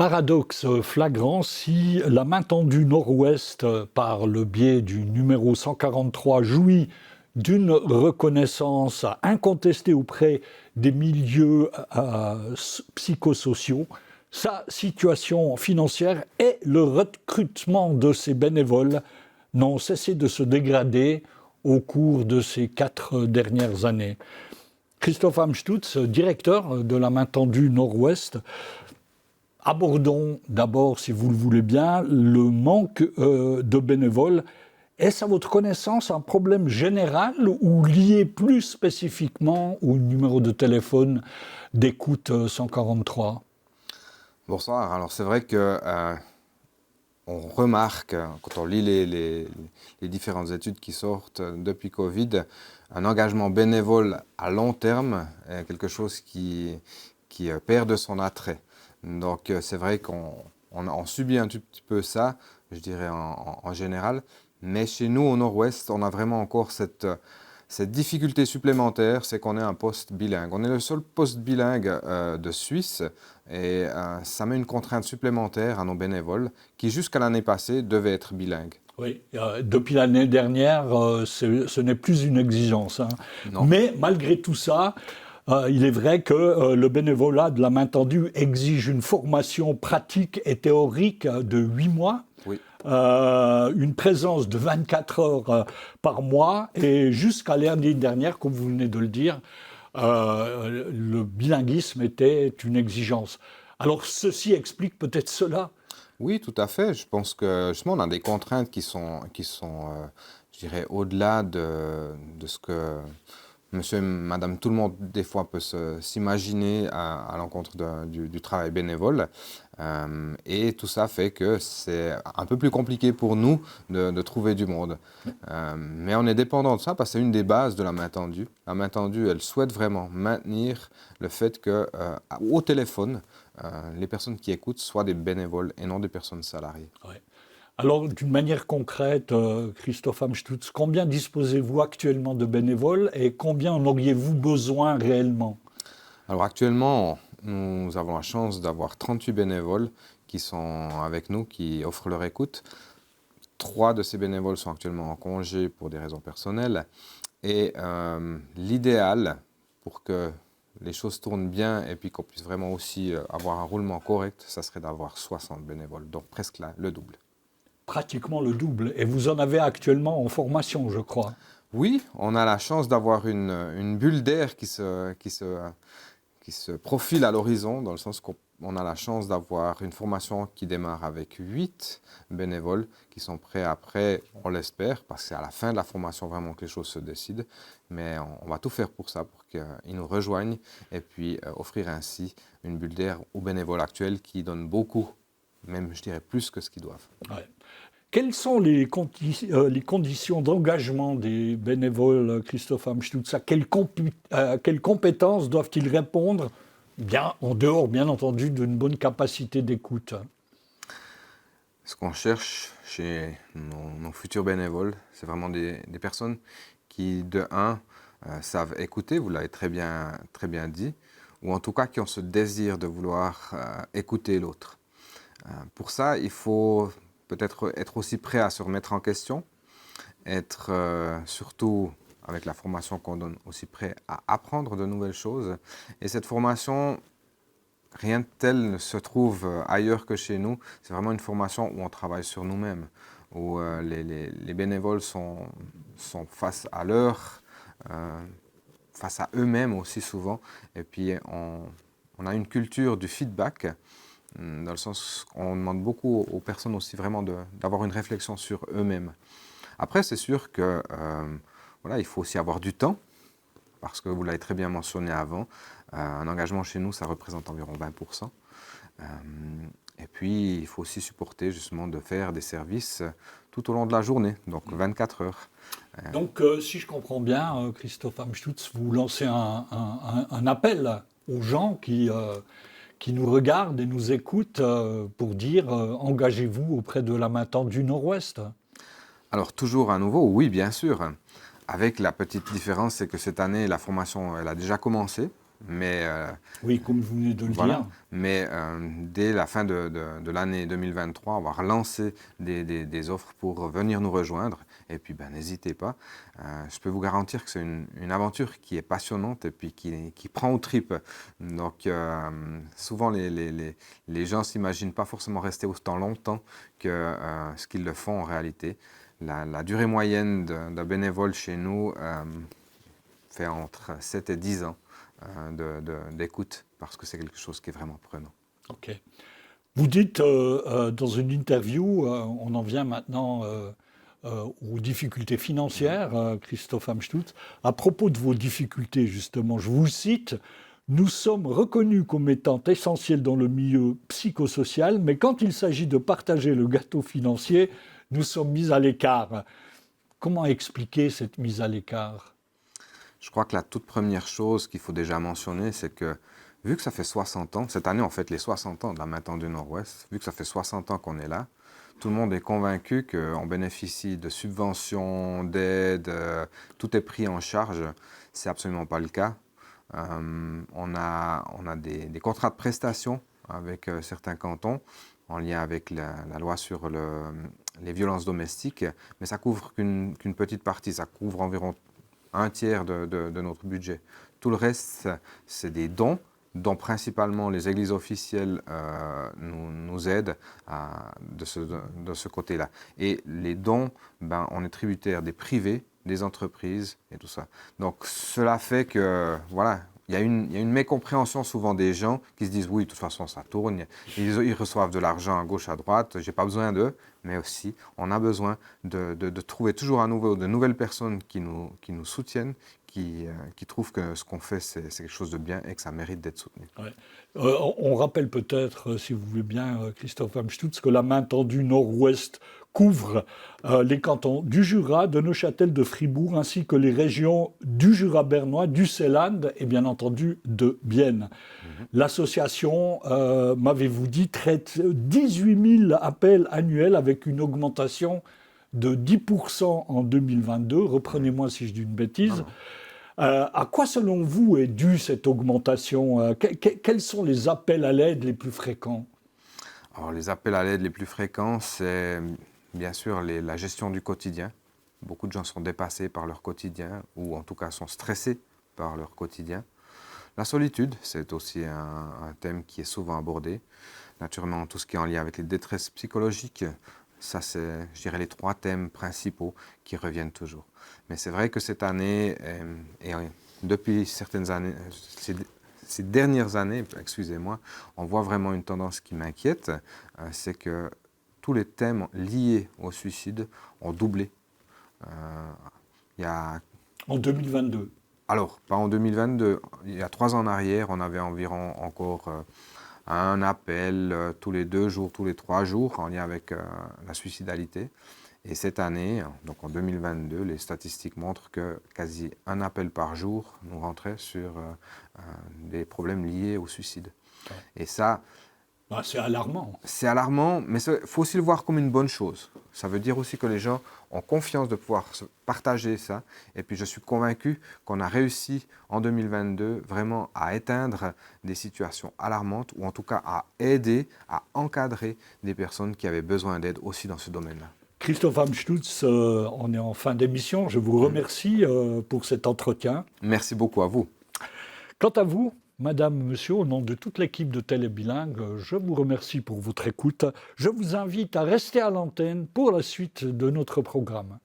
Paradoxe flagrant, si la main tendue Nord-Ouest, par le biais du numéro 143, jouit d'une reconnaissance incontestée auprès des milieux psychosociaux, sa situation financière et le recrutement de ses bénévoles n'ont cessé de se dégrader au cours de ces 4 dernières années. Christophe Amstutz, directeur de la main tendue Nord-Ouest, abordons d'abord, si vous le voulez bien, le manque de bénévoles. Est-ce à votre connaissance un problème général ou lié plus spécifiquement au numéro de téléphone d'écoute 143 ? Bonsoir. Alors c'est vrai que on remarque, quand on lit les différentes études qui sortent depuis Covid, un engagement bénévole à long terme est quelque chose qui perd de son attrait. Donc c'est vrai qu'on subit un tout petit peu ça, je dirais en général. Mais chez nous, au Nord-Ouest, on a vraiment encore cette difficulté supplémentaire, c'est qu'on est un poste bilingue. On est le seul poste bilingue de Suisse et ça met une contrainte supplémentaire à nos bénévoles qui, jusqu'à l'année passée, devaient être bilingues. Oui, depuis l'année dernière, ce n'est plus une exigence. Non. Mais malgré tout ça, il est vrai que le bénévolat de la main tendue exige une formation pratique et théorique de 8 mois. Oui. Une présence de 24 heures par mois et jusqu'à l'année dernière, comme vous venez de le dire, le bilinguisme était une exigence. Alors ceci explique peut-être cela. Oui, tout à fait. Je pense que justement, on a des contraintes qui sont je dirais, au-delà de ce que monsieur et madame tout le monde, des fois, peut s'imaginer à l'encontre du travail bénévole. Et tout ça fait que c'est un peu plus compliqué pour nous de trouver du monde. Mais on est dépendant de ça parce que c'est une des bases de la main tendue. La main tendue, elle souhaite vraiment maintenir le fait qu'au téléphone, les personnes qui écoutent soient des bénévoles et non des personnes salariées. Ouais. Alors, d'une manière concrète, Christophe Amstutz, combien disposez-vous actuellement de bénévoles et combien en auriez-vous besoin réellement ? Alors actuellement, nous avons la chance d'avoir 38 bénévoles qui sont avec nous, qui offrent leur écoute. 3 de ces bénévoles sont actuellement en congé pour des raisons personnelles. Et l'idéal pour que les choses tournent bien et puis qu'on puisse vraiment aussi avoir un roulement correct, ça serait d'avoir 60 bénévoles, donc presque le double. Pratiquement le double. Et vous en avez actuellement en formation, je crois. Oui, on a la chance d'avoir une bulle d'air qui se profile à l'horizon, dans le sens qu'on a la chance d'avoir une formation qui démarre avec 8 bénévoles qui sont prêts après, on l'espère, parce que c'est à la fin de la formation vraiment que les choses se décident. Mais on va tout faire pour ça, pour qu'ils nous rejoignent et puis offrir ainsi une bulle d'air aux bénévoles actuels qui donnent beaucoup, même je dirais plus que ce qu'ils doivent. Ouais. Quelles sont les conditions d'engagement des bénévoles, Christophe Amstutz ? À quelles compétences doivent-ils répondre, bien, en dehors, bien entendu, d'une bonne capacité d'écoute ? Ce qu'on cherche chez nos futurs bénévoles, c'est vraiment des personnes qui, de un, savent écouter, vous l'avez très bien dit, ou en tout cas qui ont ce désir de vouloir écouter l'autre. Pour ça, il faut peut-être être aussi prêt à se remettre en question, être surtout, avec la formation qu'on donne, aussi prêt à apprendre de nouvelles choses. Et cette formation, rien de tel ne se trouve ailleurs que chez nous. C'est vraiment une formation où on travaille sur nous-mêmes, où les bénévoles sont face à face à eux-mêmes aussi souvent. Et puis, on a une culture du feedback, dans le sens qu'on demande beaucoup aux personnes aussi vraiment d'avoir une réflexion sur eux-mêmes. Après, c'est sûr que voilà, il faut aussi avoir du temps, parce que vous l'avez très bien mentionné avant, un engagement chez nous, ça représente environ 20%. Et puis, il faut aussi supporter justement de faire des services tout au long de la journée, donc 24 heures. Donc, si je comprends bien, Christophe Amstutz, vous lancez un appel aux gens qui nous regardent et nous écoutent pour dire engagez-vous auprès de la main tendue Nord-Ouest. Alors, toujours à nouveau, oui, bien sûr. Avec la petite différence, c'est que cette année, la formation, elle a déjà commencé. Mais Oui, comme vous venez de le voilà. dire. Mais dès la fin de l'année 2023, on va relancer des offres pour venir nous rejoindre. Et puis, n'hésitez pas. Je peux vous garantir que c'est une aventure qui est passionnante et puis qui prend aux tripes. Donc, souvent, les gens ne s'imaginent pas forcément rester autant longtemps que ce qu'ils le font en réalité. La durée moyenne d'un bénévole chez nous fait entre 7 et 10 ans d'écoute, parce que c'est quelque chose qui est vraiment prenant. Ok. Vous dites dans une interview, on en vient maintenant aux difficultés financières, Christophe Amstutz. À propos de vos difficultés, justement, je vous cite, nous sommes reconnus comme étant essentiels dans le milieu psychosocial, mais quand il s'agit de partager le gâteau financier, nous sommes mis à l'écart. Comment expliquer cette mise à l'écart ? Je crois que la toute première chose qu'il faut déjà mentionner, c'est que vu que ça fait 60 ans, cette année on fête les 60 ans de la Main tendue Nord-Ouest, vu que ça fait 60 ans qu'on est là, tout le monde est convaincu qu'on bénéficie de subventions, d'aides, tout est pris en charge. C'est absolument pas le cas. On a des contrats de prestation avec certains cantons en lien avec la loi sur les violences domestiques, mais ça couvre qu'une petite partie, ça couvre environ un tiers de notre budget. Tout le reste, c'est des dons, dont principalement les églises officielles nous aident de ce côté-là. Et les dons, on est tributaire des privés, des entreprises et tout ça. Donc cela fait que, voilà, il y a une mécompréhension souvent des gens qui se disent oui, de toute façon ça tourne, ils reçoivent de l'argent à gauche, à droite, j'ai pas besoin d'eux, mais aussi on a besoin de trouver toujours à nouveau de nouvelles personnes qui nous soutiennent, qui trouvent que ce qu'on fait c'est quelque chose de bien et que ça mérite d'être soutenu. Ouais. On rappelle peut-être, si vous voulez bien, Christophe Amstutz, que la Main tendue Nord-Ouest couvre les cantons du Jura, de Neuchâtel, de Fribourg, ainsi que les régions du Jura bernois, du Seeland et bien entendu de Bienne. L'association, m'avez-vous dit, traite 18 000 appels annuels avec une augmentation de 10% en 2022. Reprenez-moi si je dis une bêtise. À quoi, selon vous, est due cette augmentation ? Quels sont les appels à l'aide les plus fréquents ? Alors, les appels à l'aide les plus fréquents, c'est bien sûr la gestion du quotidien. Beaucoup de gens sont dépassés par leur quotidien ou en tout cas sont stressés par leur quotidien. La solitude, c'est aussi un thème qui est souvent abordé. Naturellement, tout ce qui est en lien avec les détresses psychologiques, ça c'est, je dirais, les 3 thèmes principaux qui reviennent toujours. Mais c'est vrai que cette année, et depuis certaines années, ces dernières années, excusez-moi, on voit vraiment une tendance qui m'inquiète, c'est que tous les thèmes liés au suicide ont doublé. En 2022. Alors, pas en 2022. Il y a 3 ans en arrière, on avait environ encore un appel tous les 2 jours, tous les 3 jours en lien avec la suicidalité. Et cette année, donc en 2022, les statistiques montrent que quasi un appel par jour nous rentrait sur des problèmes liés au suicide. Ouais. Et ça, C'est alarmant. c'est alarmant, mais il faut aussi le voir comme une bonne chose. Ça veut dire aussi que les gens ont confiance de pouvoir partager ça. Et puis je suis convaincu qu'on a réussi en 2022 vraiment à éteindre des situations alarmantes ou en tout cas à aider, à encadrer des personnes qui avaient besoin d'aide aussi dans ce domaine-là. Christophe Amstutz, on est en fin d'émission. Je vous remercie pour cet entretien. Merci beaucoup à vous. Quant à vous, Madame, Monsieur, au nom de toute l'équipe de Télébilingue, je vous remercie pour votre écoute. Je vous invite à rester à l'antenne pour la suite de notre programme.